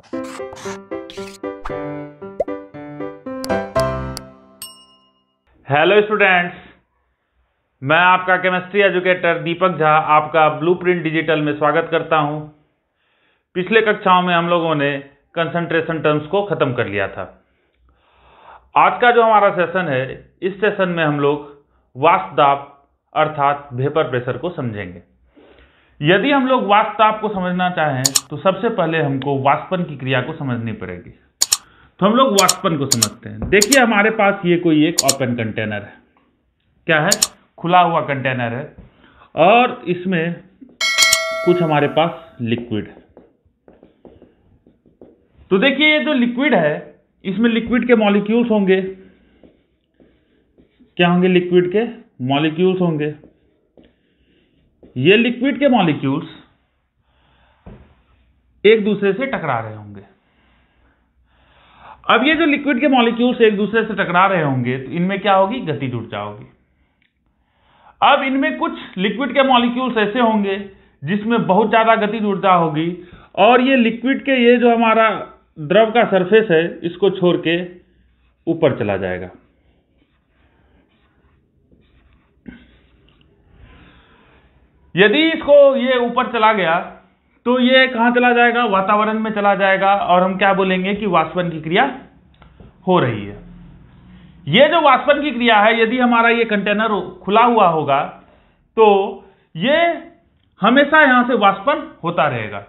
Hello students, मैं आपका chemistry educator Deepak Jha आपका ब्लूप्रिंट डिजिटल में स्वागत करता हूं। पिछले कक्षाओं में हम लोगों ने कंसंट्रेशन टर्म्स को खत्म कर लिया था। आज का जो हमारा सेशन है, इस सेशन में हम लोग वाष्प दाब अर्थात वेपर प्रेशर को समझेंगे। यदि हम लोग वाष्प दाब को समझना चाहें तो सबसे पहले हमको वाष्पन की क्रिया को समझनी पड़ेगी। तो हम लोग वाष्पन को समझते हैं। देखिए, हमारे पास ये कोई एक ओपन कंटेनर है। क्या है? खुला हुआ कंटेनर है और इसमें कुछ हमारे पास लिक्विड है। तो देखिए, ये जो लिक्विड है, इसमें लिक्विड के मॉलिक्यूल्स होंगे। क्या होंगे? लिक्विड के मॉलिक्यूल्स होंगे। ये लिक्विड के मॉलिक्यूल्स एक दूसरे से टकरा रहे होंगे। अब ये जो लिक्विड के मॉलिक्यूल्स एक दूसरे से टकरा रहे होंगे तो इनमें क्या होगी? गतिज ऊर्जा होगी। अब इनमें कुछ लिक्विड के मॉलिक्यूल्स ऐसे होंगे जिसमें बहुत ज्यादा गतिज ऊर्जा होगी और ये लिक्विड के ये जो हमारा द्रव का सरफेस है, इसको छोड़ के ऊपर चला जाएगा। यदि इसको ये ऊपर चला गया तो ये कहां चला जाएगा? वातावरण में चला जाएगा और हम क्या बोलेंगे कि वाष्पन की क्रिया हो रही है। ये जो वाष्पन की क्रिया है, यदि हमारा ये कंटेनर खुला हुआ होगा तो ये हमेशा यहां से वाष्पन होता रहेगा।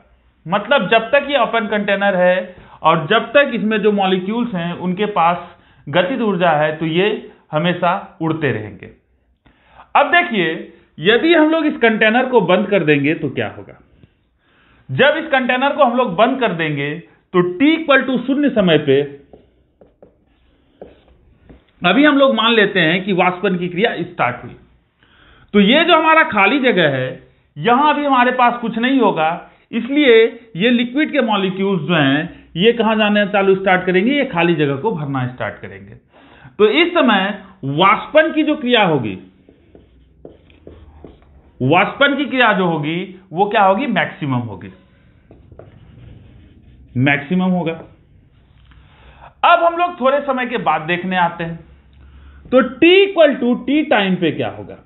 मतलब जब तक ये ओपन कंटेनर है और जब तक इसमें जो मॉलिक्यूल्स हैं उनके पास गतिज ऊर्जा है तो ये हमेशा उड़ते रहेंगे। अब देखिए, यदि हम लोग इस कंटेनर को बंद कर देंगे तो क्या होगा? जब इस कंटेनर को हम लोग बंद कर देंगे तो t=0 समय पे अभी हम लोग मान लेते हैं कि वाष्पन की क्रिया स्टार्ट हुई। तो ये जो हमारा खाली जगह है, यहां भी हमारे पास कुछ नहीं होगा, इसलिए ये लिक्विड के मॉलिक्यूल्स जो हैं ये कहां जाने स्टार्ट करेंगे? ये खाली जगह को भरना स्टार्ट करेंगे। तो इस समय वाष्पन की जो क्रिया होगी, वाष्पन की क्रिया जो होगी वो क्या होगी? मैक्सिमम होगी। मैक्सिमम होगा। अब हम लोग थोड़े समय के बाद देखने आते हैं तो t टाइम पे क्या होगा?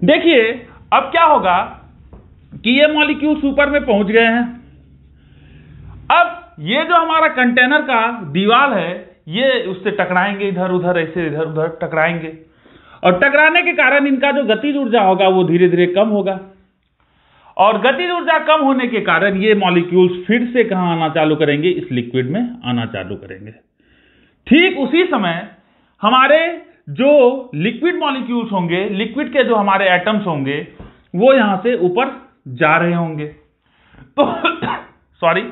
देखिए, अब क्या होगा कि ये मॉलिक्यूल्स ऊपर में पहुंच गए हैं। अब ये जो हमारा कंटेनर का दीवार है, ये उससे टकराएंगे, इधर उधर ऐसे इधर उधर टकराएंगे और टकराने के कारण इनका जो गतिज ऊर्जा होगा वो धीरे धीरे कम होगा और गतिज ऊर्जा कम होने के कारण ये मॉलिक्यूल्स फिर से कहां आना चालू करेंगे? इस लिक्विड में आना चालू करेंगे। ठीक उसी समय हमारे जो लिक्विड मॉलिक्यूल्स होंगे, लिक्विड के जो हमारे एटम्स होंगे, वो यहां से ऊपर जा रहे होंगे। तो सॉरी,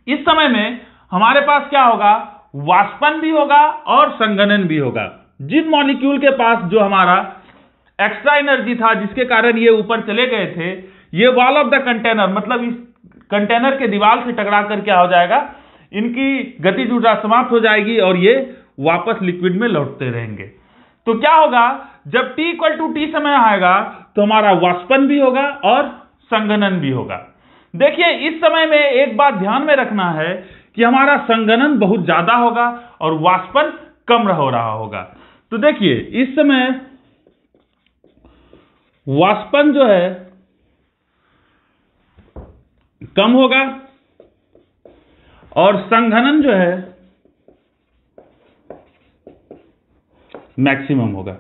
इस समय में हमारे पास क्या होगा? वाष्पन भी होगा और संघनन भी होगा। जिन मॉलिक्यूल के पास जो हमारा एक्स्ट्रा एनर्जी था, जिसके कारण ये ऊपर चले गए थे, ये वॉल ऑफ द कंटेनर, मतलब इस कंटेनर के दीवार से टकरा कर क्या हो जाएगा? इनकी गतिज ऊर्जा समाप्त हो जाएगी और ये वापस लिक्विड में लौटते रहेंगे। तो क्या होगा? जब t समय आएगा तो हमारा वाष्पन भी होगा और संघनन भी होगा। देखिए, इस समय में एक बात ध्यान में रखना है कि हमारा संघनन बहुत ज्यादा होगा और वाष्पन कम हो रहा होगा। तो देखिए, इस समय वाष्पन जो है कम होगा और संघनन जो है मैक्सिमम होगा।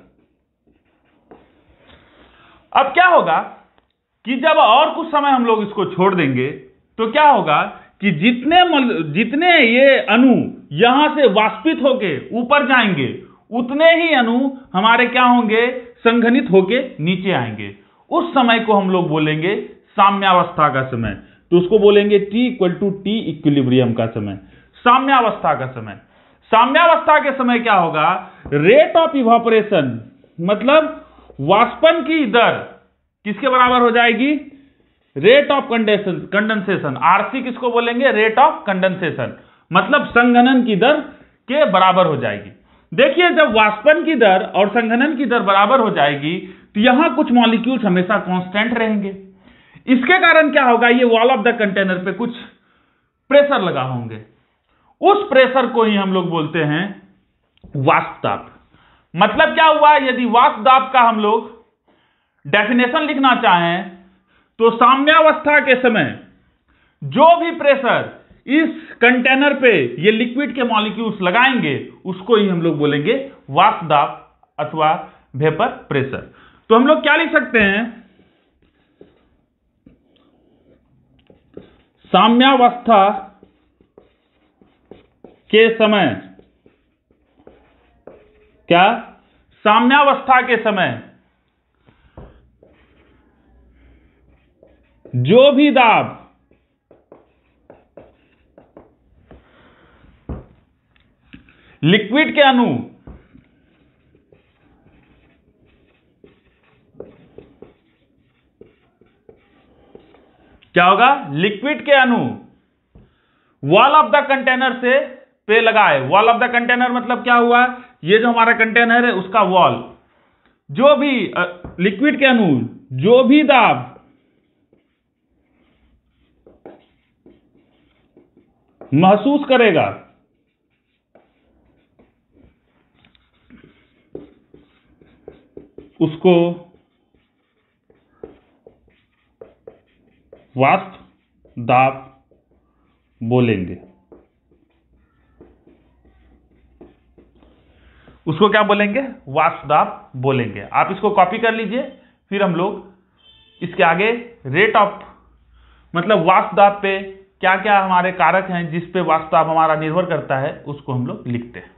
अब क्या होगा कि जब और कुछ समय हम लोग इसको छोड़ देंगे तो क्या होगा कि जितने ये अणु यहां से वाष्पित होके ऊपर जाएंगे, उतने ही अणु हमारे क्या होंगे? संघनित होके नीचे आएंगे। उस समय को हम लोग बोलेंगे साम्यावस्था का समय। तो उसको बोलेंगे t इक्विलिब्रियम का समय, साम्यावस्था का समय। साम्यावस्था के समय क्या होगा? रेट ऑफ इवापोरेशन, मतलब वाष्पन की दर किसके बराबर हो जाएगी? Rate of condensation. आरसी किसको बोलेंगे? रेट ऑफ कंडेंसेशन, मतलब संघनन की दर के बराबर हो जाएगी। देखिए, जब वाष्पन की दर और संघनन की दर बराबर हो जाएगी तो यहां कुछ मॉलिक्यूल्स हमेशा कांस्टेंट रहेंगे। इसके कारण क्या होगा? ये वॉल ऑफ द कंटेनर पे कुछ प्रेशर लगा होंगे, उस प्रेशर को ही हम लोग बोलते हैं वाष्प दाब। मतलब क्या हुआ, यदि वाष्प दाब का हम लोग डेफिनेशन लिखना चाहें तो साम्यावस्था के समय जो भी प्रेशर इस कंटेनर पे ये लिक्विड के मॉलिक्यूल्स लगाएंगे उसको ही हम लोग बोलेंगे वाष्प दाब अथवा वेपर प्रेशर। तो हम लोग क्या लिख सकते हैं, साम्यावस्था के समय, क्या, साम्यावस्था के समय जो भी दाब लिक्विड के अणु क्या होगा, लिक्विड के अणु वॉल ऑफ द कंटेनर से पे लगाए। वॉल ऑफ द कंटेनर मतलब क्या हुआ, ये जो हमारा कंटेनर है उसका वॉल, जो भी लिक्विड के अणु जो भी दाब महसूस करेगा उसको वाष्प दाब बोलेंगे। उसको क्या बोलेंगे, वाष्प दाब बोलेंगे। आप इसको कॉपी कर लीजिए, फिर हम लोग इसके आगे रेट ऑफ मतलब वाष्प दाब पे क्या क्या हमारे कारक हैं जिस पे वाष्प दाब हमारा निर्भर करता है उसको हम लोग लिखते हैं।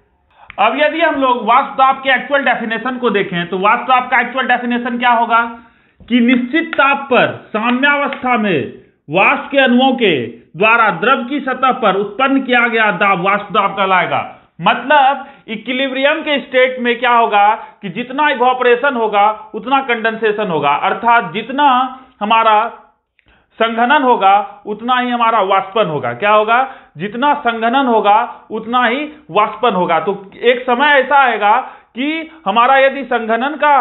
अब यदि हम लोग वाष्प दाब के एक्चुअल डेफिनेशन को देखें तो वाष्प दाब का एक्चुअल डेफिनेशन क्या होगा कि निश्चित ताप पर साम्यावस्था में वाष्प के अणुओं के द्वारा द्रव की सतह पर उत्पन्न किया गया दाब वाष्प दाब कहलाएगा। मतलब इक्विलिब्रियम के स्टेट में क्या होगा कि जितना इवोपरेशन होगा उतना कंडेंसेशन होगा, अर्थात जितना हमारा संघनन होगा उतना ही हमारा वाष्पन होगा। क्या होगा, जितना संघनन होगा उतना ही वाष्पन होगा। तो एक समय ऐसा आएगा कि हमारा यदि संघनन का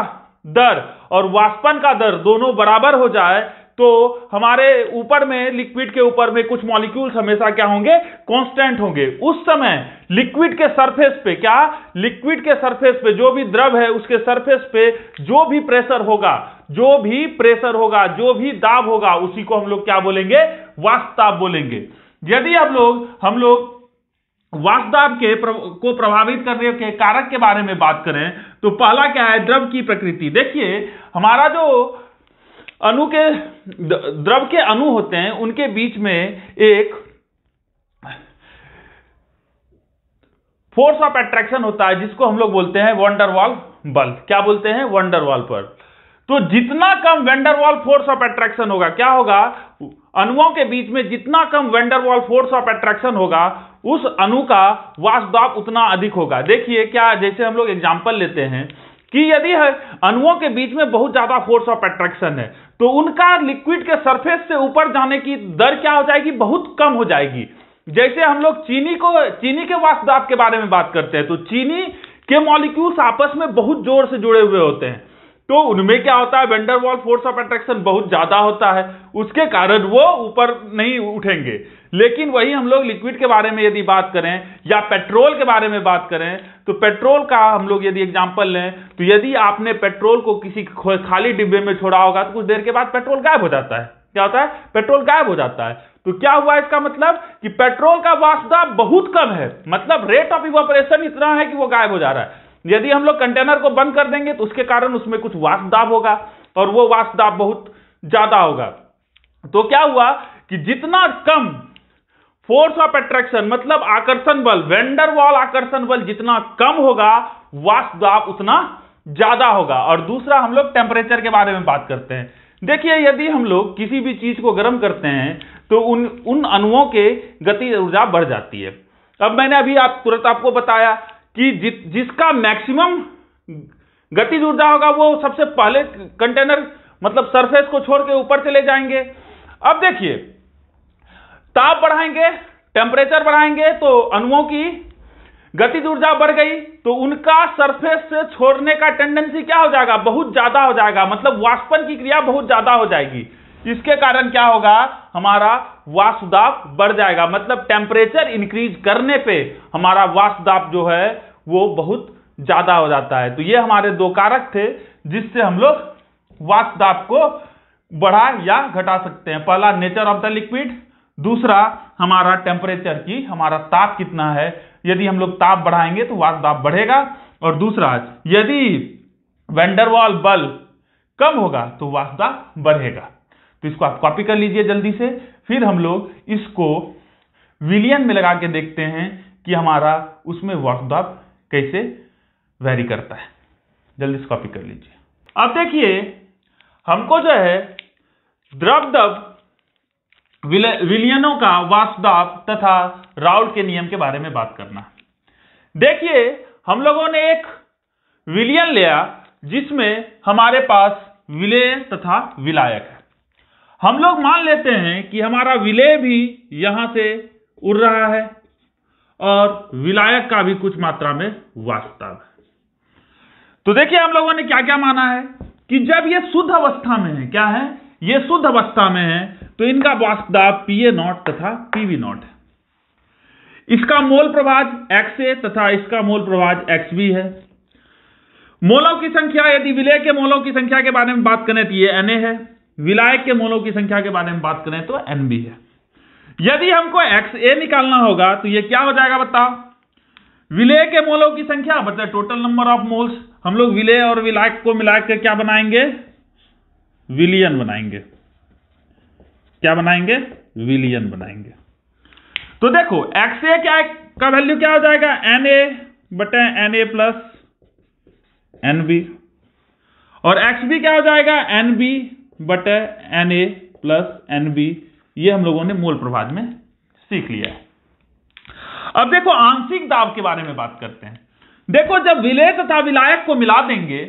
दर और वाष्पन का दर दोनों बराबर हो जाए तो हमारे ऊपर में लिक्विड के ऊपर में कुछ मॉलिक्यूल्स हमेशा क्या होंगे, कांस्टेंट होंगे। उस समय लिक्विड के सरफेस पे क्या, लिक्विड के सरफेस पे जो भी द्रव है उसके सरफेस पे जो भी प्रेशर होगा, जो भी दाब होगा उसी को हम लोग क्या बोलेंगे, वाष्प दाब बोलेंगे। यदि हम लोग वाष्प दाब को प्रभावित करने के कारक के बारे में बात करें तो पहला क्या है, द्रव की प्रकृति। देखिए हमारा जो द्रव के अणु होते हैं उनके बीच में एक फोर्स ऑफ अट्रैक्शन होता है जिसको हम लोग बोलते हैं वैन डर वाल्स बल। क्या बोलते हैं, वैन डर वाल्स बल। तो जितना कम van der Waals force of attraction होगा, क्या होगा, अणुओं के बीच में जितना कम van der Waals force of attraction होगा उस अणु का वाष्प दाब उतना अधिक होगा। देखिए क्या, जैसे हम लोग एग्जांपल लेते हैं कि यदि अणुओं के बीच में बहुत ज्यादा फोर्स ऑफ अट्रैक्शन है तो उनका लिक्विड के सरफेस से ऊपर जाने की दर क्या हो जाएगी, बहुत कम हो जाएगी। जैसे हम लोग चीनी के वाष्प दाब के बारे में बात करते हैं तो चीनी के मॉलिक्यूल्स आपस में बहुत जोर से जुड़े हुए होते हैं, तो उनमें क्या होता है, van der Waals force of attraction बहुत ज्यादा होता है, उसके कारण वो ऊपर नहीं उठेंगे। लेकिन वही हम लोग लिक्विड के बारे में यदि बात करें या पेट्रोल के बारे में बात करें तो पेट्रोल का हम लोग यदि एग्जांपल लें तो यदि आपने पेट्रोल को किसी खाली डिब्बे में छोड़ा होगा तो कुछ देर के बाद पेट्रोल गायब हो जाता है। क्या होता है, पेट्रोल गायब हो जाता है। तो क्या हुआ इसका मतलब कि पेट्रोल का वाष्प दाब बहुत कम है, मतलब रेट ऑफ इवोपरेशन इतना है कि वो गायब हो जा रहा है। यदि हम लोग कंटेनर को बंद कर देंगे तो उसके कारण उसमें कुछ वाष्प दाब होगा और वो वाष्प दाब बहुत ज्यादा होगा। तो क्या हुआ कि जितना कम फोर्स ऑफ अट्रैक्शन मतलब आकर्षण बल, वैन डर वाल आकर्षण बल जितना कम होगा वाष्प दाब उतना ज्यादा होगा। और दूसरा हम लोग टेम्परेचर के बारे में बात करते हैं। देखिए यदि हम लोग किसी भी चीज को गर्म करते हैं तो उन अणुओं के गति ऊर्जा बढ़ जाती है। अब मैंने अभी तुरंत आपको बताया कि जिसका मैक्सिमम गतिज ऊर्जा होगा वो सबसे पहले कंटेनर मतलब सरफेस को छोड़ के ऊपर चले जाएंगे। अब देखिए ताप बढ़ाएंगे, टेम्परेचर बढ़ाएंगे तो अणुओं की गतिज ऊर्जा बढ़ गई तो उनका सरफेस से छोड़ने का टेंडेंसी क्या हो जाएगा, बहुत ज्यादा हो जाएगा, मतलब वाष्पन की क्रिया बहुत ज्यादा हो जाएगी। इसके कारण क्या होगा, हमारा वाष्प दाब बढ़ जाएगा। मतलब टेम्परेचर इंक्रीज करने पे हमारा वाष्प दाब जो है वो बहुत ज्यादा हो जाता है। तो ये हमारे दो कारक थे जिससे हम लोग वाष्प दाब को बढ़ा या घटा सकते हैं। पहला नेचर ऑफ द लिक्विड, दूसरा हमारा टेम्परेचर की हमारा ताप कितना है, यदि हम लोग ताप बढ़ाएंगे तो वाष्प दाब बढ़ेगा, और दूसरा यदि वैन डर वाल बल कम होगा तो वाष्प दाब बढ़ेगा। तो इसको आप कॉपी कर लीजिए जल्दी से। फिर हम लोग इसको विलियन में लगा के देखते हैं कि हमारा उसमें वाष्प दाब कैसे वेरी करता है। जल्दी से कॉपी कर लीजिए। अब देखिए हमको जो है द्रव दब विलयनों का वाष्प दाब तथा राउल्ट के नियम के बारे में बात करना। देखिए हम लोगों ने एक विलयन लिया जिसमें हमारे पास विलेय तथा विलायक है। हम लोग मान लेते हैं कि हमारा विलेय भी यहां से उड़ रहा है और विलायक का भी कुछ मात्रा में वाष्प दाब है। तो देखिए हम लोगों ने क्या क्या माना है कि जब ये शुद्ध अवस्था में है, क्या है, ये शुद्ध अवस्था में है, तो इनका वाष्प दाब PA0 तथा PV0 है। इसका मोल प्रभाज XA तथा इसका मोल प्रभाज XB है। मोलों की संख्या, यदि विलेय के मोलों की संख्या के बारे में बात करें तो ये Na है, विलायक के मोलों की संख्या के बारे में बात करें तो Nb है। यदि हमको XA निकालना होगा तो ये क्या हो जाएगा बताओ, विलेय के मोलों की संख्या मतलब टोटल नंबर ऑफ मोल्स। हम लोग विलेय और विलायक को मिलाकर क्या बनाएंगे, विलियन बनाएंगे। क्या बनाएंगे, विलियन बनाएंगे। तो देखो XA क्या का वैल्यू क्या हो जाएगा, Na प्लस Nb, और XB क्या हो जाएगा, Nb Na प्लस Nb। ये हम लोगों ने मोल प्रभाज में सीख लिया है। अब देखो आंशिक दाब के बारे में बात करते हैं। देखो जब विलेय तथा विलायक को मिला देंगे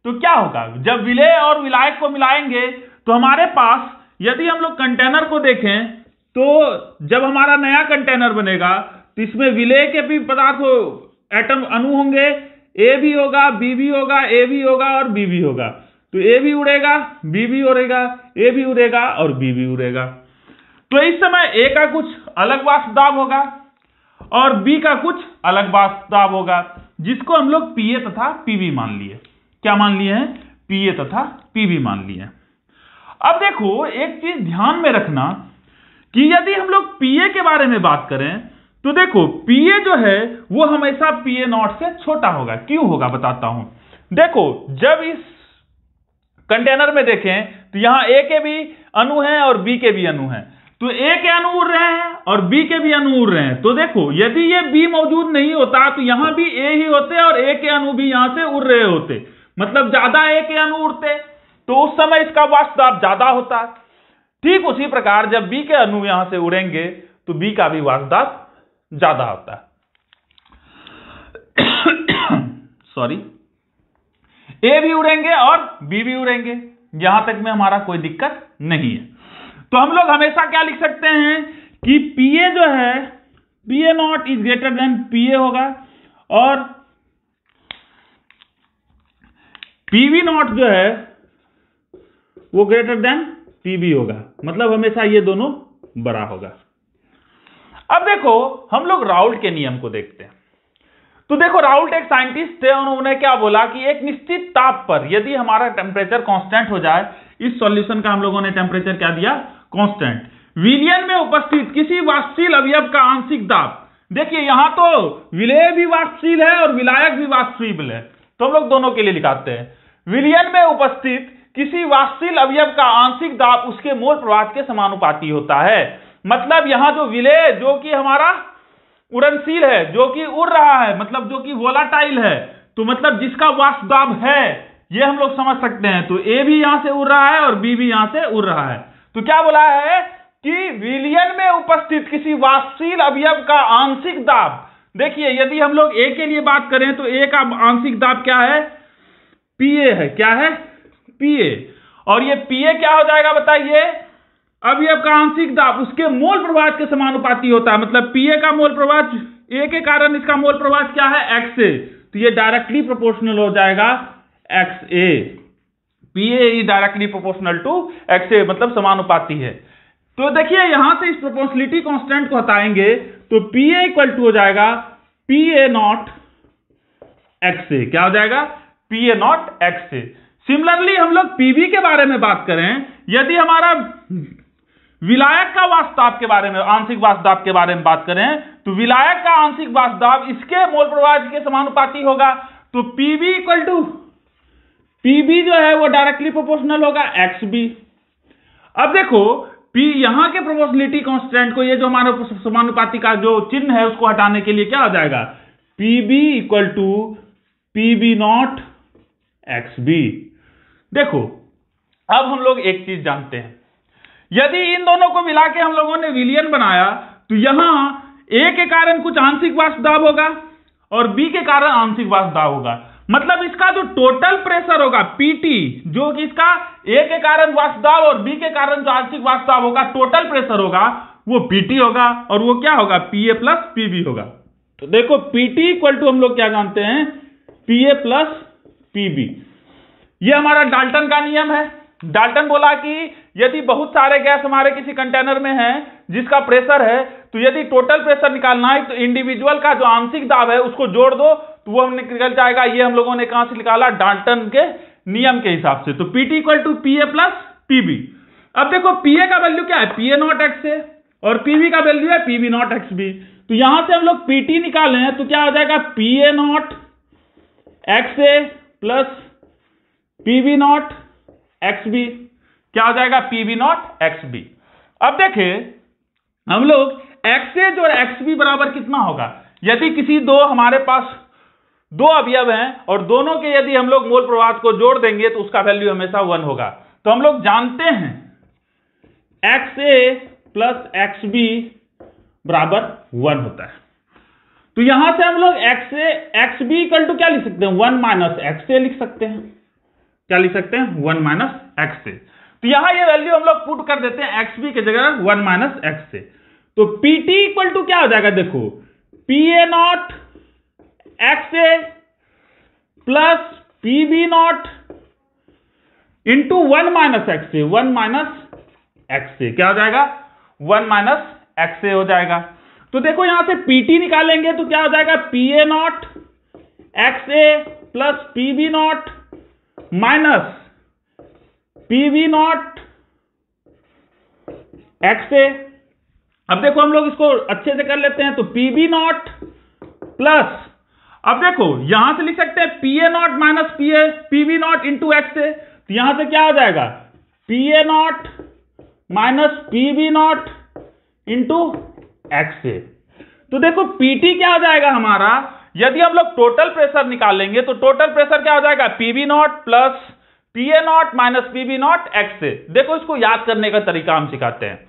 तो क्या होगा, जब विलेय और विलायक को मिलाएंगे तो हमारे पास, यदि हम लोग कंटेनर को देखें तो जब हमारा नया कंटेनर बनेगा तो इसमें विलेय के भी पदार्थ एटम अणु होंगे, A भी होगा, B भी होगा, A भी होगा और B भी होगा। तो A भी उड़ेगा, B भी उड़ेगा, A भी उड़ेगा और B भी उड़ेगा। तो इस समय A का कुछ अलग वाष्प दाब होगा और B का कुछ अलग वाष्प दाब होगा, जिसको हम लोग PA तथा PB मान लिए। क्या मान लिए हैं, PA तथा PB मान लिए। अब देखो एक चीज ध्यान में रखना कि यदि हम लोग PA के बारे में बात करें तो देखो PA जो है वो हमेशा PA0 से छोटा होगा। क्यों होगा बताता हूं। देखो जब इस कंटेनर में देखें तो यहां A के भी अणु हैं और B के भी अणु हैं। तो A के अणु उड़ रहे हैं और B के भी अणु उड़ रहे हैं। तो देखो यदि ये B मौजूद नहीं होता तो यहां भी A ही होते और A के अणु भी यहां से उड़ रहे होते, मतलब ज्यादा A के अणु उड़ते तो उस समय इसका वाष्प दाब ज्यादा होता। ठीक उसी प्रकार जब B के अणु यहां से उड़ेंगे तो B का भी वाष्प दाब ज्यादा होता है। सॉरी, A भी उड़ेंगे और B भी उड़ेंगे, यहां तक में हमारा कोई दिक्कत नहीं है। तो हम लोग हमेशा क्या लिख सकते हैं कि PA जो है PA0 is greater than PA होगा और PV0 जो है वो ग्रेटर देन PB होगा, मतलब हमेशा ये दोनों बड़ा होगा। अब देखो हम लोग राउल्ट के नियम को देखते हैं। तो देखो राउल्ट एक साइंटिस्ट थे, उन्होंने क्या बोला कि एक निश्चित ताप पर यदि हमारा टेम्परेचर कांस्टेंट हो जाए, इस सॉल्यूशन का हम लोगों ने टेम्परेचर क्या दिया, कांस्टेंट, विलियन में उपस्थित किसी वाष्पशील अवयव का आंशिक दाब। देखिए यहां तो विलेय भी वाष्पशील है और विलायक भी वाष्पशील है, तो हम लोग दोनों के लिए लिखाते हैं विलियन में उपस्थित किसी वाष्पशील अवयव का आंशिक दाब उसके मोल प्रभाज के समानुपाती होता है। मतलब यहां जो विलेय जो कि हमारा उड़नशील है, जो कि उड़ रहा है, मतलब जो कि वोलाटाइल है, तो मतलब जिसका वाष्प दाब है, ये हम लोग समझ सकते हैं। तो A भी यहां से उड़ रहा है और B भी यहां से उड़ रहा है। तो क्या बोला है कि विलियन में उपस्थित किसी वाष्पशील अवयव का आंशिक दाब। देखिए यदि हम लोग A के लिए बात करें तो A का आंशिक दाब क्या है, PA है। क्या है, PA। और ये PA क्या हो जाएगा बताइए, अवयव का आंशिक दाब उसके मोल प्रभाज के समानुपाती होता है। मतलब PA का मोल प्रभाज A के कारण इसका मोल प्रभाज क्या है, XA, तो ये डायरेक्टली प्रोपोर्शनल हो जाएगा XA। PA is directly proportional to XA, मतलब समानुपाती है। तो देखिए यहां से इस प्रोपोर्शनलिटी कांस्टेंट को हटाएंगे तो PA इक्वल टू हो जाएगा PA नॉट XA। क्या हो जाएगा? PA naught XA। सिमिलरली हम लोग PB के बारे में बात करें, यदि हमारा विलायक का वाष्प दाब के बारे में, आंशिक वाष्प दाब के बारे में बात करें, तो विलायक का आंशिक वाष्प दाब इसके मोल प्रवाह के समानुपाती होगा। तो PB इक्वल टू PB जो है वो डायरेक्टली प्रोपोर्शनल होगा XB। अब देखो यहां के प्रोपोर्शनलिटी कांस्टेंट को, ये जो हमारा समानुपाती का जो चिन्ह है उसको हटाने के लिए क्या हो जाएगा? PB equal to PB naught XB। देखो अब हम लोग एक चीज जानते हैं, यदि इन दोनों को मिला के हम लोगों ने विलियन बनाया तो यहां A के कारण कुछ आंशिक वाष्प दाब होगा और B के कारण आंशिक वाष्प दाब होगा। मतलब इसका जो टोटल प्रेशर होगा PT, जो कि इसका A के कारण वाष्प दाब और B के कारण जो आंशिक वाष्प दाब होगा, टोटल प्रेशर होगा वो PT होगा और वो क्या होगा? PA प्लस PB होगा। तो देखो PT इक्वल टू हम लोग क्या जानते हैं? PA plus PB। ये हमारा डाल्टन का नियम है। डाल्टन बोला कि यदि बहुत सारे गैस हमारे किसी कंटेनर में हैं जिसका प्रेशर है, तो यदि टोटल प्रेशर निकालना है तो इंडिविजुअल का जो आंशिक दाब है उसको जोड़ दो तो वो निकल जाएगा। ये हम लोगों ने कहां से निकाला? डाल्टन के नियम के हिसाब से। तो PT equal to PA plus PB। अब देखो PA का वैल्यू क्या है? PA नॉट XA और PB का वैल्यू है PB नॉट XB। तो यहां से हम लोग PT निकाले हैं तो क्या हो जाएगा? PA naught XA plus PB naught XB। क्या हो जाएगा? PB naught XB। अब देखें हम लोग XA और XB बराबर कितना होगा? यदि किसी हमारे पास दो अवयव हैं और दोनों के यदि हम लोग मोल प्रवाह को जोड़ देंगे तो उसका वैल्यू हमेशा 1 होगा। तो हम लोग जानते हैं XA प्लस XB बराबर 1 होता है। तो यहां से हम लोग XB इक्वल टू क्या लिख सकते हैं? 1 माइनस XA लिख सकते हैं। क्या लिख सकते हैं? 1 माइनस XA। तो यहां ये वैल्यू हम लोग पुट कर देते हैं XB की जगह 1 माइनस XA। तो PT इक्वल टू क्या हो जाएगा? देखो PA naught XA plus PB not into 1 minus XA। 1 minus XA क्या हो जाएगा? 1 माइनस XA हो जाएगा। तो देखो यहां से PT निकालेंगे तो क्या हो जाएगा? PA naught XA plus PB not minus PB naught XA। अब देखो हम लोग इसको अच्छे से कर लेते हैं। तो PB नॉट प्लस, अब देखो यहां से लिख सकते हैं PA naught minus PB not into XA। तो यहां से क्या हो जाएगा? PA naught minus PB not into XA। तो देखो PT क्या हो जाएगा हमारा? यदि हम लोग टोटल प्रेशर निकालेंगे तो टोटल प्रेशर क्या हो जाएगा? PB naught plus PA naught minus PB naught XA। देखो इसको याद करने का तरीका हम सिखाते हैं।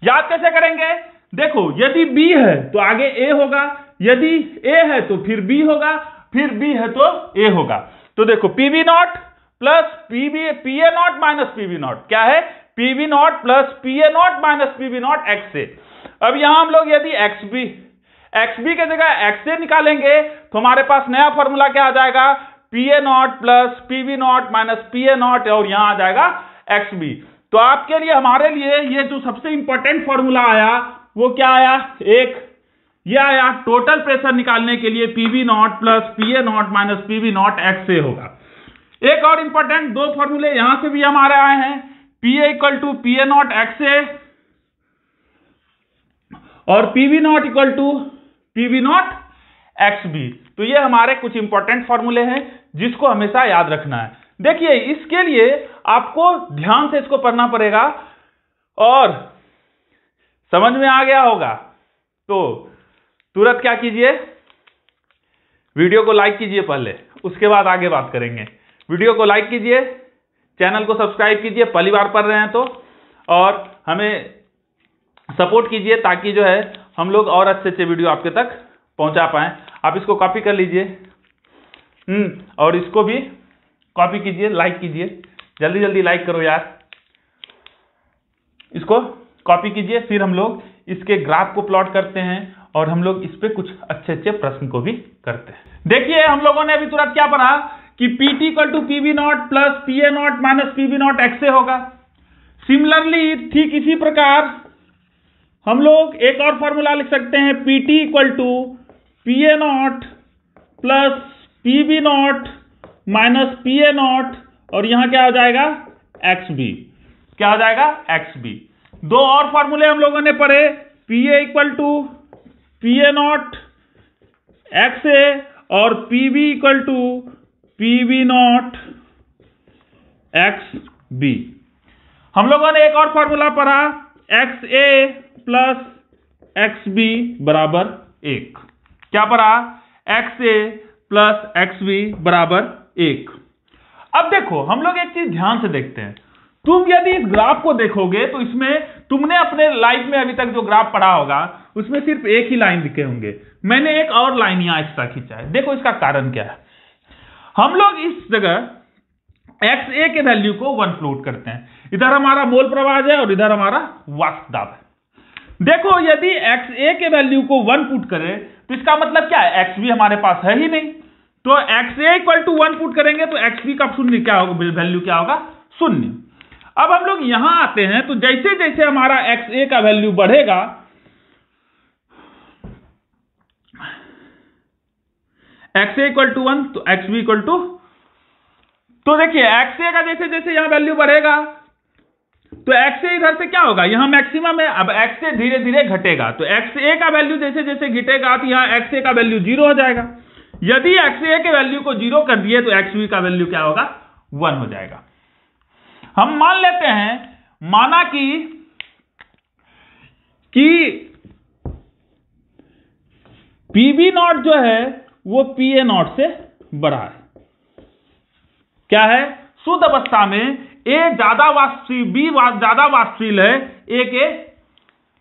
याद कैसे करेंगे? देखो यदि B है तो आगे A होगा, यदि A है तो फिर B होगा, फिर B है तो A होगा। तो देखो PB naught plus PA naught minus PB not क्या है? PB naught plus PA naught minus PB naught XA। अब यहां हम लोग यदि XB के जगह XA निकालेंगे तो हमारे पास नया फॉर्मूला क्या आ जाएगा? PA not plus PB not minus PA not और यहां आ जाएगा XB। तो आपके लिए, हमारे लिए ये जो सबसे इंपॉर्टेंट फॉर्मूला आया वो क्या आया? ये आया टोटल प्रेशर निकालने के लिए PB naught plus PA naught minus PB naught XA होगा। एक और इंपॉर्टेंट दो फॉर्मूले यहां से भी हमारे आए हैं, PA equal to PA naught XA और PB naught equal to PB naught XB। तो ये हमारे कुछ इंपॉर्टेंट फॉर्मूले हैं जिसको हमेशा याद रखना है। देखिए इसके लिए आपको ध्यान से इसको पढ़ना पड़ेगा और समझ में आ गया होगा तो तुरंत क्या कीजिए? वीडियो को लाइक कीजिए पहले, उसके बाद आगे बात करेंगे। वीडियो को लाइक कीजिए, चैनल को सब्सक्राइब कीजिए पहली बार पढ़ रहे हैं तो, और हमें सपोर्ट कीजिए ताकि जो है हम लोग और अच्छे अच्छे वीडियो आपके तक पहुंचा पाएं। आप इसको कॉपी कर लीजिए और इसको भी कॉपी कीजिए, लाइक कीजिए, जल्दी जल्दी लाइक करो यार। इसको कॉपी कीजिए, फिर हम लोग इसके ग्राफ को प्लॉट करते हैं और हम लोग इस पे कुछ अच्छे अच्छे प्रश्न को भी करते हैं। देखिए हम लोगों ने अभी तुरंत क्या पढ़ा कि PT equal to PB naught plus PA naught minus PB naught XA होगा। सिमिलरली ठीक इसी प्रकार हम लोग एक और फॉर्मूला लिख सकते हैं, PT equal to PA0 plus PB0 minus PA0, और यहां क्या हो जाएगा, XB। क्या हो जाएगा, XB। दो और फॉर्मूले हम लोगों ने पढ़े, PA equal to PA0 XA और PB equal to PB0 XB। हम लोगों ने एक और फॉर्मूला पढ़ा, XA प्लस XB बराबर 1। क्या पढ़ा, XA प्लस XB बराबर 1। अब देखो हम लोग एक चीज ध्यान से देखते हैं। तुम यदि इस ग्राफ को देखोगे तो इसमें तुमने अपने लाइफ में अभी तक जो ग्राफ पढ़ा होगा उसमें सिर्फ एक ही लाइन दिखे होंगे। मैंने एक और लाइन यहां एक्स्ट्रा खींचा है। देखो इसका कारण क्या है। हम लोग इस जगह XA के वैल्यू को 1 प्लॉट करते हैं। इधर हमारा मोल प्रवाह है और इधर हमारा वाष्प दाब है। देखो यदि XA के वैल्यू को 1 पुट करें तो इसका मतलब क्या है, XB हमारे पास है ही नहीं, तो XA इक्वल टू 1 पुट करेंगे तो XB का शून्य क्या होगा, वैल्यू क्या होगा, 0। अब हम लोग यहां आते हैं तो जैसे जैसे हमारा XA का वैल्यू बढ़ेगा, XA इक्वल टू 1 तो XB इक्वल टू, तो देखिए XA का जैसे जैसे यहां वैल्यू बढ़ेगा तो XA इधर से क्या होगा, यहां मैक्सिमम है, अब XA धीरे धीरे घटेगा, तो XA का वैल्यू जैसे जैसे घटेगा तो यहां XA का वैल्यू 0 हो जाएगा। यदि XA के वैल्यू को 0 कर दिए तो XB का वैल्यू क्या होगा, 1 हो जाएगा। हम मान लेते हैं, माना कि PB0 जो है वो PA0 से बड़ा है। क्या है, शुद्ध अवस्था में A ज्यादा वाष्पशील, B ज्यादा वाष्पशील है A के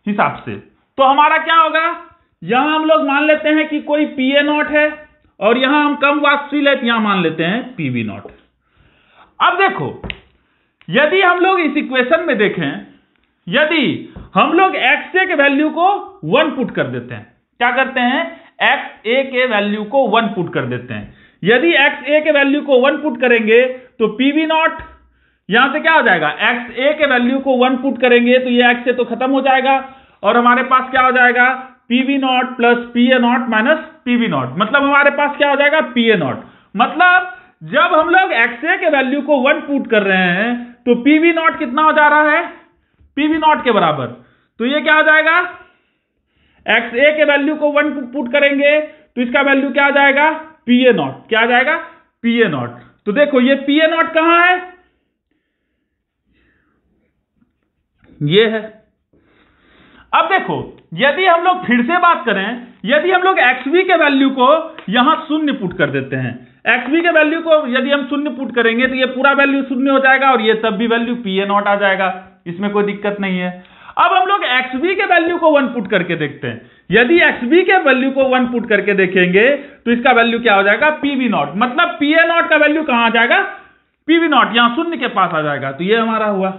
हिसाब से। तो हमारा क्या होगा, यहां हम लोग मान लेते हैं कि कोई PA0 है और यहां हम कम वाष्पशील है तो यहां मान लेते हैं PB0। अब देखो यदि हम लोग इस इक्वेशन में देखें, यदि हम लोग XA के वैल्यू को 1 पुट कर देते हैं, क्या करते हैं, XA के वैल्यू को 1 पुट कर देते हैं। यदि XA के वैल्यू को 1 पुट करेंगे तो PB0 यहां से क्या हो जाएगा, XA के वैल्यू को 1 पुट करेंगे तो ये XA तो खत्म हो जाएगा और हमारे पास क्या हो जाएगा, PB0 plus PA0 minus PB0, मतलब हमारे पास क्या हो जाएगा, PA0। मतलब जब हम लोग XA के वैल्यू को 1 पुट कर रहे हैं तो PB0 कितना हो जा रहा है, PB0 के बराबर। तो ये क्या हो जाएगा, XA के वैल्यू को 1 पुट करेंगे तो इसका वैल्यू क्या आ जाएगा, PA0। क्या आ जाएगा, PA0। तो देखो ये PA0 कहां है, ये है। अब देखो यदि हम लोग फिर से बात करें, यदि हम लोग XB के वैल्यू को यहां 0 पुट कर देते हैं, XB के वैल्यू को यदि हम 0 पुट करेंगे तो ये पूरा वैल्यू 0 हो जाएगा और ये तब भी वैल्यू PA0 आ जाएगा, इसमें कोई दिक्कत नहीं है। अब हम लोग XB के वैल्यू को 1 पुट करके देखते हैं। यदि XB के वैल्यू को 1 पुट करके देखेंगे तो इसका वैल्यू क्या हो जाएगा, PB0, मतलब PA0 का वैल्यू कहां आ जाएगा, PB0 यहां 0 के पास आ जाएगा। तो ये हमारा हुआ।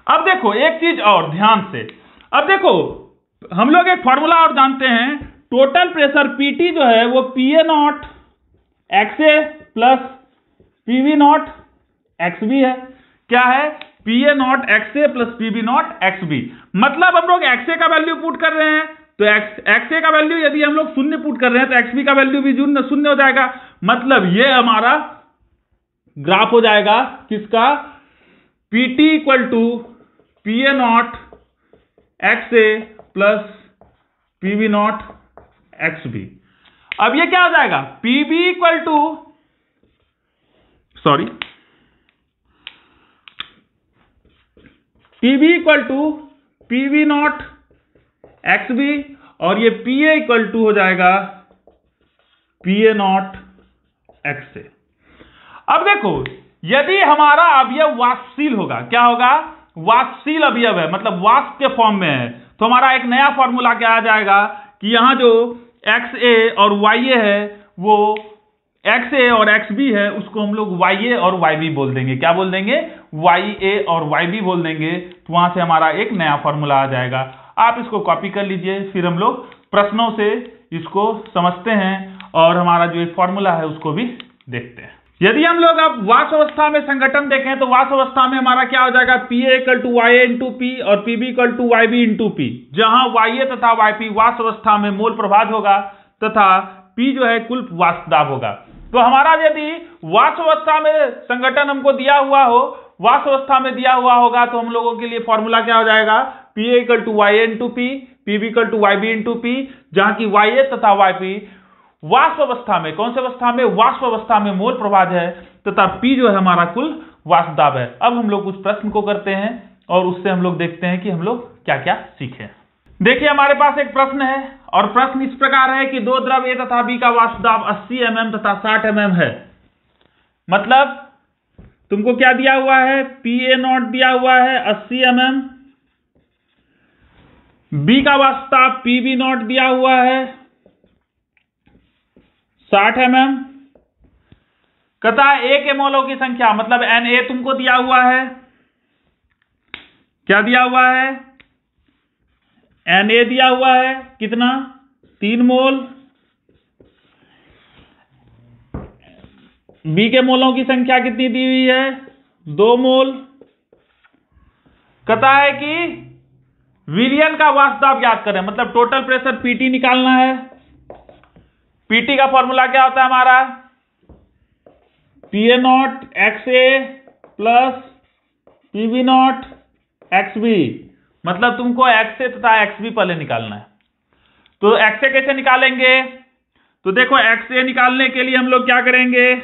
अब देखो एक चीज और ध्यान से, अब देखो हम लोग एक फॉर्मूला और जानते हैं, टोटल प्रेशर PT जो है वो PA0 XA plus PB0 XB है। क्या है, PA0 XA plus PB0 XB। मतलब हम लोग XA का वैल्यू पुट कर रहे हैं तो XA का वैल्यू यदि हम लोग 0 पुट कर रहे हैं तो XB का वैल्यू भी 0 हो जाएगा। मतलब ये हमारा ग्राफ हो जाएगा किसका, PT equal to PA0 XA plus PB0 XB। अब ये क्या हो जाएगा, PB equal to, sorry, PB equal to PB0 XB और ये PA इक्वल टू हो जाएगा PA0 XA। अब देखो यदि हमारा अवयव वाष्पशील होगा, क्या होगा, वाष्पशील अवयव है, मतलब वाष्प के फॉर्म में है, तो हमारा एक नया फॉर्मूला क्या आ जाएगा कि यहां जो XA और YA है वो XA और XB है, उसको हम लोग YA और YB बोल देंगे। क्या बोल देंगे, YA और YB बोल देंगे। तो वहां से हमारा एक नया फॉर्मूला आ जाएगा। आप इसको कॉपी कर लीजिए, फिर हम लोग प्रश्नों से इसको समझते हैं और हमारा जो एक फॉर्मूला है उसको भी देखते हैं। यदि हम लोग अब वाष्प अवस्था में संगठन देखें तो वाष्प अवस्था में हमारा क्या हो जाएगा, Pa = Ya × P और Pb = Yb × P, जहां Ya तथा Yp वाष्प अवस्था में मोल प्रभाज होगा तथा P जो है कुल वाष्प दाब होगा। तो हमारा यदि वाष्प अवस्था में संगठन हमको दिया हुआ हो, वाष्प अवस्था में दिया हुआ होगा, तो हम लोगों के लिए फॉर्मूला क्या हो जाएगा, Pa = Ya × P, Pb = Yb × P, जहां की Ya तथा Yp वाष्प अवस्था में, कौन सी अवस्था में, वाष्प अवस्था में मोल प्रभाज है तथा P जो है हमारा कुल वाष्प दाब है। अब हम लोग उस प्रश्न को करते हैं और उससे हम लोग देखते हैं कि हम लोग क्या क्या सीखे। देखिए हमारे पास एक प्रश्न है और प्रश्न इस प्रकार है कि दो द्रव A तथा B का वाष्प दाब 80 mm तथा 60 mm है। मतलब तुमको क्या दिया हुआ है, Pa0 दिया हुआ है 80 mm, B का वाष्प दाब Pb0 दिया हुआ है 60 mm, कथा A के मोलों की संख्या मतलब Na तुमको दिया हुआ है, क्या दिया हुआ है, Na दिया हुआ है कितना, 3 मोल, B के मोलों की संख्या कितनी दी हुई है, 2 मोल। कथा है कि विलयन का वाष्प दाब ज्ञात करें, मतलब टोटल प्रेशर Pt निकालना है। Pt का फॉर्मूला क्या होता है हमारा, Pa0 XA plus Pb0 XB, मतलब तुमको XA तथा XB पहले निकालना है। तो XA कैसे निकालेंगे, तो देखो XA निकालने के लिए हम लोग क्या करेंगे,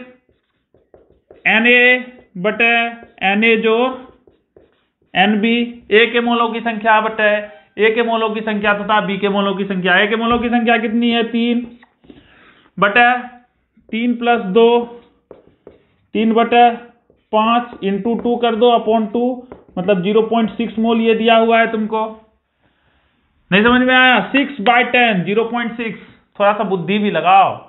Na/Na जोड़ Nb, A के मोलों की संख्या बटे A के मोलों की संख्या तथा B के मोलों की संख्या। A के मोलों की संख्या कितनी है, 3 बटे 3 + 2, 3 बटे 5 × 2 कर दो अपॉन 2, मतलब 0.6 मोल ये दिया हुआ है तुमको। नहीं समझ में आया, 6/10 0.6। थोड़ा सा बुद्धि भी लगाओ,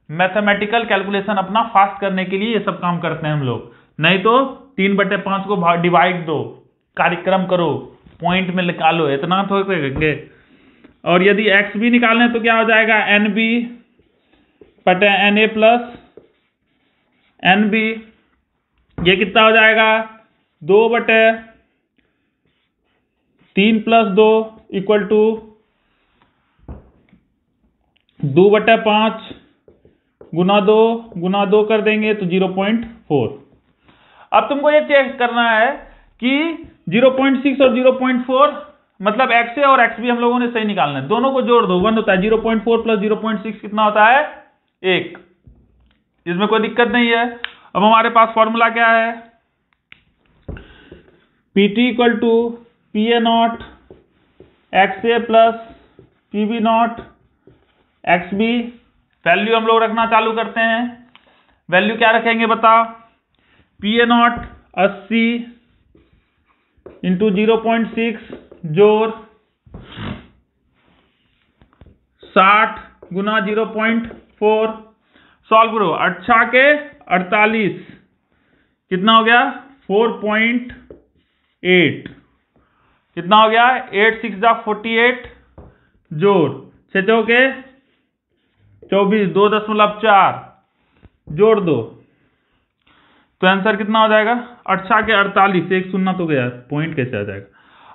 मैथमेटिकल कैलकुलेशन अपना फास्ट करने के लिए ये सब काम करते हैं हम लोग। नहीं तो 3/5 को डिवाइड दो, कार्यक्रम करो, पॉइंट में निकालो, इतना तो करेंगे। और यदि एक्स भी निकालना है तो क्या हो जाएगा, NB बटे Na प्लस NB, ये कितना हो जाएगा, 2/3 + 2 = 2/5 गुना 2 कर देंगे तो 0.4। अब तुमको ये चेक करना है कि 0.6 और 0.4 मतलब XA और XB हम लोगों ने सही निकालना है, दोनों को जोड़ दो, 1 होता है। 0.4 + 0.6 कितना होता है, 1। इसमें कोई दिक्कत नहीं है। अब हमारे पास फॉर्मूला क्या है, Pt = Pa0 XA plus Pb0 XB। Value हम लोग रखना चालू करते हैं। वैल्यू क्या रखेंगे बताओ, Pa0 80 × 0.6 जोड़ 60 गुना 0.4, सॉल्व करो, 8 के 48 कितना हो गया, 4.8, कितना हो गया, 8 × 6 = 48 जोड़ 6 के 24, 2.4 जोड़ दो, तो आंसर कितना हो जाएगा, 8 के 48, एक शून्य तो गया, पॉइंट कैसे आ जाएगा,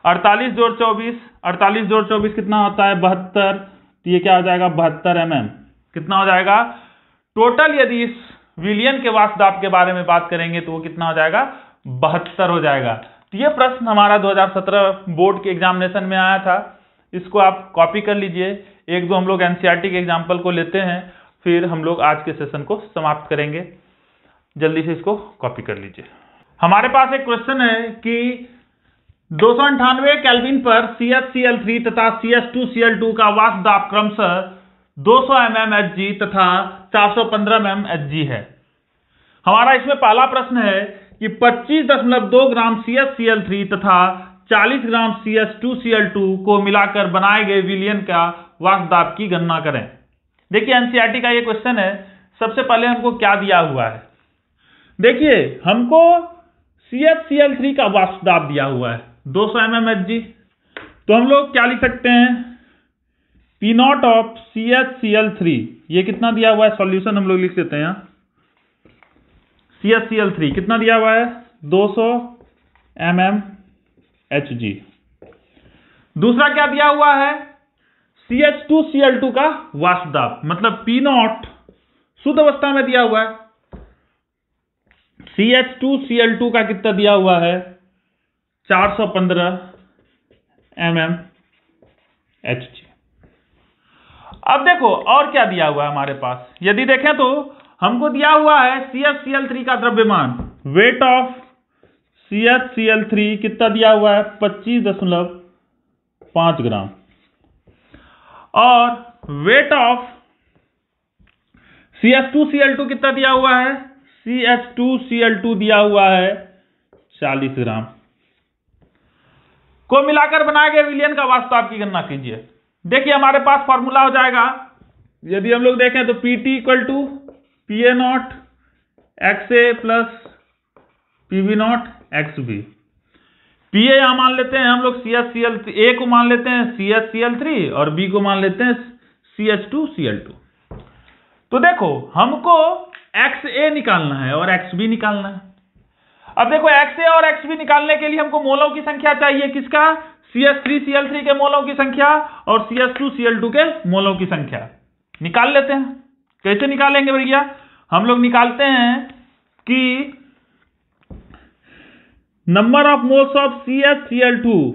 48 जोड़ 24, 48 जोड़ 24 कितना होता है, 72, तो ये क्या हो जाएगा, 72 mm। कितना हो जाएगा टोटल, यदि इस विलयन के वाष्प दाब के बारे में बात करेंगे तो वो कितना हो जाएगा, 72 हो जाएगा। तो ये प्रश्न हमारा 2017 बोर्ड के एग्जामिनेशन में आया था, इसको आप कॉपी कर लीजिए। एक दो हम लोग एनसीईआरटी के एग्जाम्पल को लेते हैं, फिर हम लोग आज के सेशन को समाप्त करेंगे। जल्दी से इसको कॉपी कर लीजिए। हमारे पास एक क्वेश्चन है कि 298 केल्विन पर CH_Cl3 तथा CH2Cl2 का वाष्प दाब क्रमशः 200 mm Hg तथा 415 mm Hg है। हमारा इसमें पहला प्रश्न है कि 25.2 ग्राम CH_Cl3 तथा 40 ग्राम CH2Cl2 को मिलाकर बनाए गए विलयन का वाष्प दाब की गणना करें। देखिए एनसीईआरटी का ये क्वेश्चन है। सबसे पहले हमको क्या दिया हुआ है, देखिए हमको CH_Cl3 का वाष्प दाब दिया हुआ है 200 mm Hg, तो हम लोग क्या लिख सकते हैं, P0 of CH_Cl3, ये कितना दिया हुआ है, सॉल्यूशन हम लोग लिख देते हैं यहाँ, CHCl3 कितना दिया हुआ है 200 mmHg। दूसरा क्या दिया हुआ है CH2Cl2 का वाष्प दाब, मतलब P0 शुद्ध अवस्था में दिया हुआ है। CH2Cl2 का कितना दिया हुआ है 415 mmHg। अब देखो और क्या दिया हुआ है हमारे पास, यदि देखें तो हमको दिया हुआ है CHCl3 का द्रव्यमान, वेट ऑफ CHCl3 कितना दिया हुआ है 25.5 ग्राम, और वेट ऑफ CH2Cl2 कितना दिया हुआ है, CH2Cl2 दिया हुआ है 40 ग्राम। को मिलाकर बनाए गए विलयन का वाष्प दाब की गणना कीजिए। देखिए हमारे पास फॉर्मूला हो जाएगा, यदि हम लोग देखें तो PT equal to PA0 XA plus PB0 XB। PA यहां मान लेते हैं हम लोग CHCl3, A को मान लेते हैं CHCl3 और B को मान लेते हैं CH2Cl2। तो देखो हमको XA निकालना है और XB निकालना है। अब देखो XA और XB निकालने के लिए हमको मोलों की संख्या चाहिए, किसका CH3Cl3 के मोलों की संख्या और CH2Cl2 के मोलों की संख्या निकाल लेते हैं। कैसे निकालेंगे भैया, हम लोग निकालते हैं कि number of moles of CHCl2,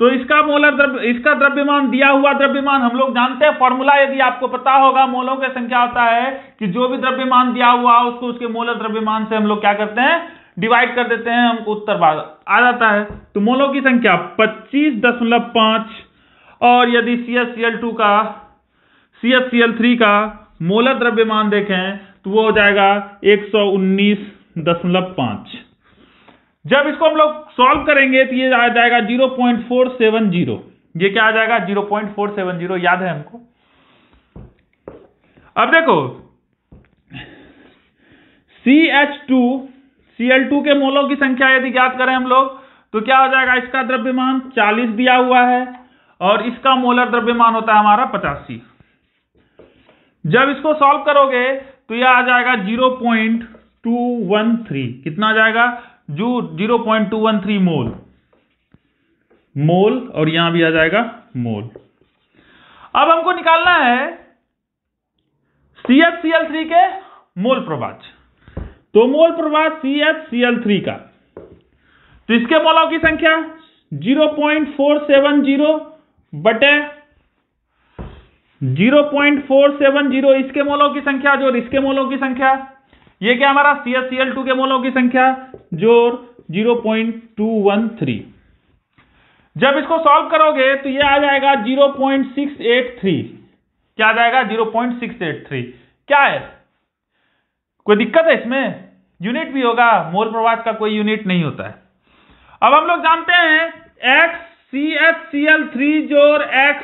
तो इसका द्रव्यमान दिया हुआ द्रव्यमान हम लोग जानते हैं, फॉर्मूला यदि आपको पता होगा मोलों की संख्या होता है कि जो भी द्रव्यमान दिया हुआ उसको उसके मोलर द्रव्यमान से हम लोग क्या करते हैं डिवाइड कर देते हैं, हमको उत्तर आ जाता है। तो मोलों की संख्या 25.5 और यदि CHCl3 का मोलर द्रव्यमान देखें तो वो हो जाएगा 119.5। जब इसको हम लोग सॉल्व करेंगे तो ये आ जाएगा 0.470। ये क्या आ जाएगा 0.470, याद है हमको। अब देखो CH2Cl2 के मोलों की संख्या यदि ज्ञात करें हम लोग तो क्या हो जाएगा, इसका द्रव्यमान 40 दिया हुआ है और इसका मोलर द्रव्यमान होता है हमारा 85। जब इसको सॉल्व करोगे तो यह आ जाएगा 0.213। कितना आ जाएगा जो 0.213 मोल और यहां भी आ जाएगा मोल। अब हमको निकालना है CHCl3 के मोल प्रवाह। तो मोल प्रवाह CHCl3 का, तो इसके मोलों की संख्या 0.470 बटे 0.470 इसके मोलों की संख्या जोड़ इसके मोलों की संख्या, ये क्या हमारा CHCl2 के मोलों की संख्या जोड़ 0.213। जब इसको सॉल्व करोगे तो ये आ जाएगा 0.683। क्या आ जाएगा 0.683। क्या है, कोई दिक्कत है इसमें, यूनिट भी होगा, मोल प्रवाह का कोई यूनिट नहीं होता है। अब हम लोग जानते हैं x CHCl3 जोड़ x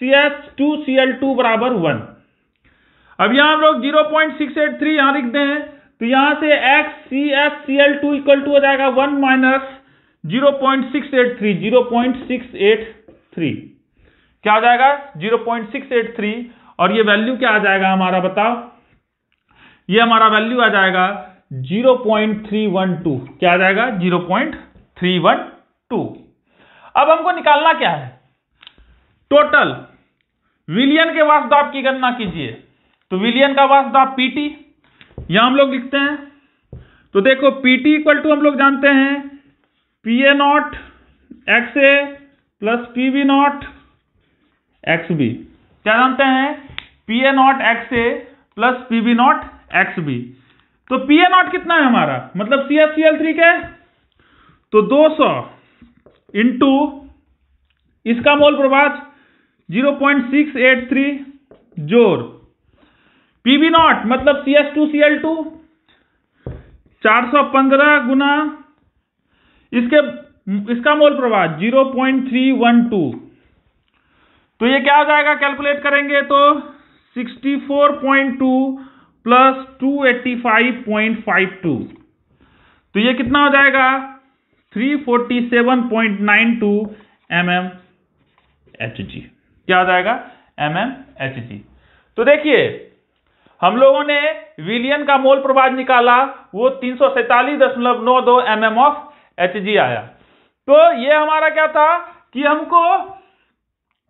CH2Cl2 बराबर 1। अब यहां हम लोग 0.683 यहां लिख दें तो यहां से x CHCl2 इक्वल टू हो जाएगा 1 माइनस 0.683 क्या हो जाएगा 0.683, और ये वैल्यू क्या आ जाएगा हमारा, बताओ, ये हमारा वैल्यू आ जाएगा 0.312। क्या आ जाएगा 0.312। अब हमको निकालना क्या है, टोटल विलयन के वाष्प दाब की गणना कीजिए। तो विलयन का वाष्प दाब PT यहां हम लोग लिखते हैं। तो देखो PT इक्वल टू हम लोग जानते हैं PA0 XA plus PB0 XB। क्या जानते हैं PA0 XA plus PB0 XB। तो PA0 कितना है हमारा, मतलब CHCl3 के, तो 200 इंटू इसका मोल प्रवाह 0.683 जोड़ PB0 मतलब CH2Cl2 415 गुना इसका मोल प्रवाह 0.312। तो ये क्या हो जाएगा, कैलकुलेट करेंगे तो 64.2 प्लस 285.52, तो ये कितना हो जाएगा 347.92 mmHg। क्या हो जाएगा mmHg। तो देखिए हम लोगों ने विलियन का मोल प्रवाह निकाला, वो 347.92 mm ऑफ Hg आया। तो ये हमारा क्या था कि हमको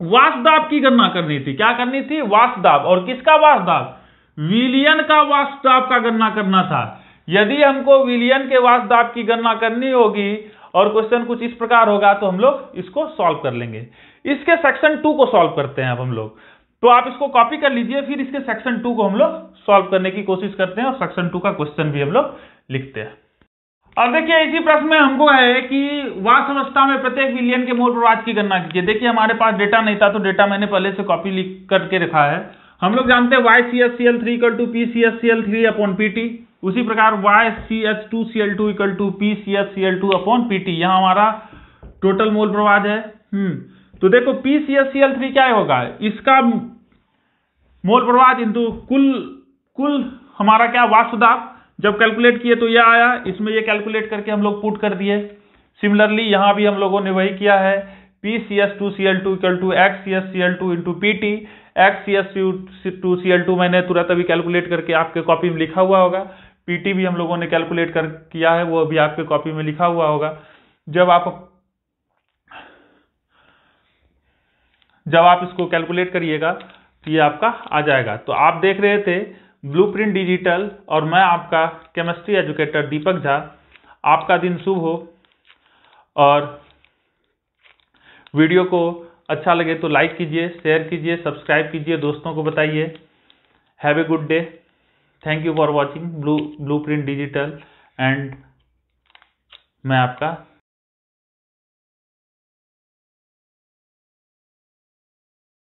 वाष्प दाब की गणना करनी थी। क्या करनी थी? वाष्प दाब। और किसका वाष्प दाब? विलियन का वाष्प दाब का गणना करना था। यदि हमको विलियन के वाष्प दाब की गणना करनी होगी और क्वेश्चन कुछ इस प्रकार होगा तो हम लोग इसको सॉल्व कर लेंगे। इसके सेक्शन 2 को सॉल्व करते हैं अब हम लोग। तो आप इसको कॉपी कर लीजिए, फिर इसके सेक्शन 2 को हम लोग सॉल्व करने की कोशिश करते हैं और सेक्शन 2 का क्वेश्चन भी हम लोग लिखते हैं। अब देखिए इसी प्रश्न में हमको है कि वाष्प अवस्था में प्रत्येक विलियन के मोल प्रवाह की गणना कीजिए। देखिए हमारे पास डेटा नहीं था तो डेटा मैंने पहले से कॉपी लिख करके रखा है। हम लोग जानते हैं YCHCl3 = PCHCl3/PT। उसी प्रकार YCH2Cl2 = PCHCl2/PT। यहाँ हमारा टोटल मोल प्रवाह है। तो देखो PCHCl3 क्या होगा? इसका मोल प्रवाह इंटू कुल हमारा क्या वाष्प दाब। जब कैलकुलेट किए तो यह आया, इसमें ये कैलकुलेट करके हम लोग पुट कर दिए। सिमिलरली यहां भी हम लोगों ने वही किया है। PCH2Cl2 = XCHCl2 × PT। XCH2Cl2 मैंने तुरंत अभी कैलकुलेट करके आपके कॉपी में लिखा हुआ होगा। PT भी हम लोगों ने कैलकुलेट किया है, वो अभी आपके कॉपी में लिखा हुआ होगा। जब आप इसको कैलकुलेट करिएगा तो ये आपका आ जाएगा। तो आप देख रहे थे ब्लूप्रिंट डिजिटल और मैं आपका केमिस्ट्री एजुकेटर दीपक झा। आपका दिन शुभ हो और वीडियो को अच्छा लगे तो लाइक कीजिए, शेयर कीजिए, सब्सक्राइब कीजिए, दोस्तों को बताइए। Have a good day. Thank you for watching blueprint digital and मैं आपका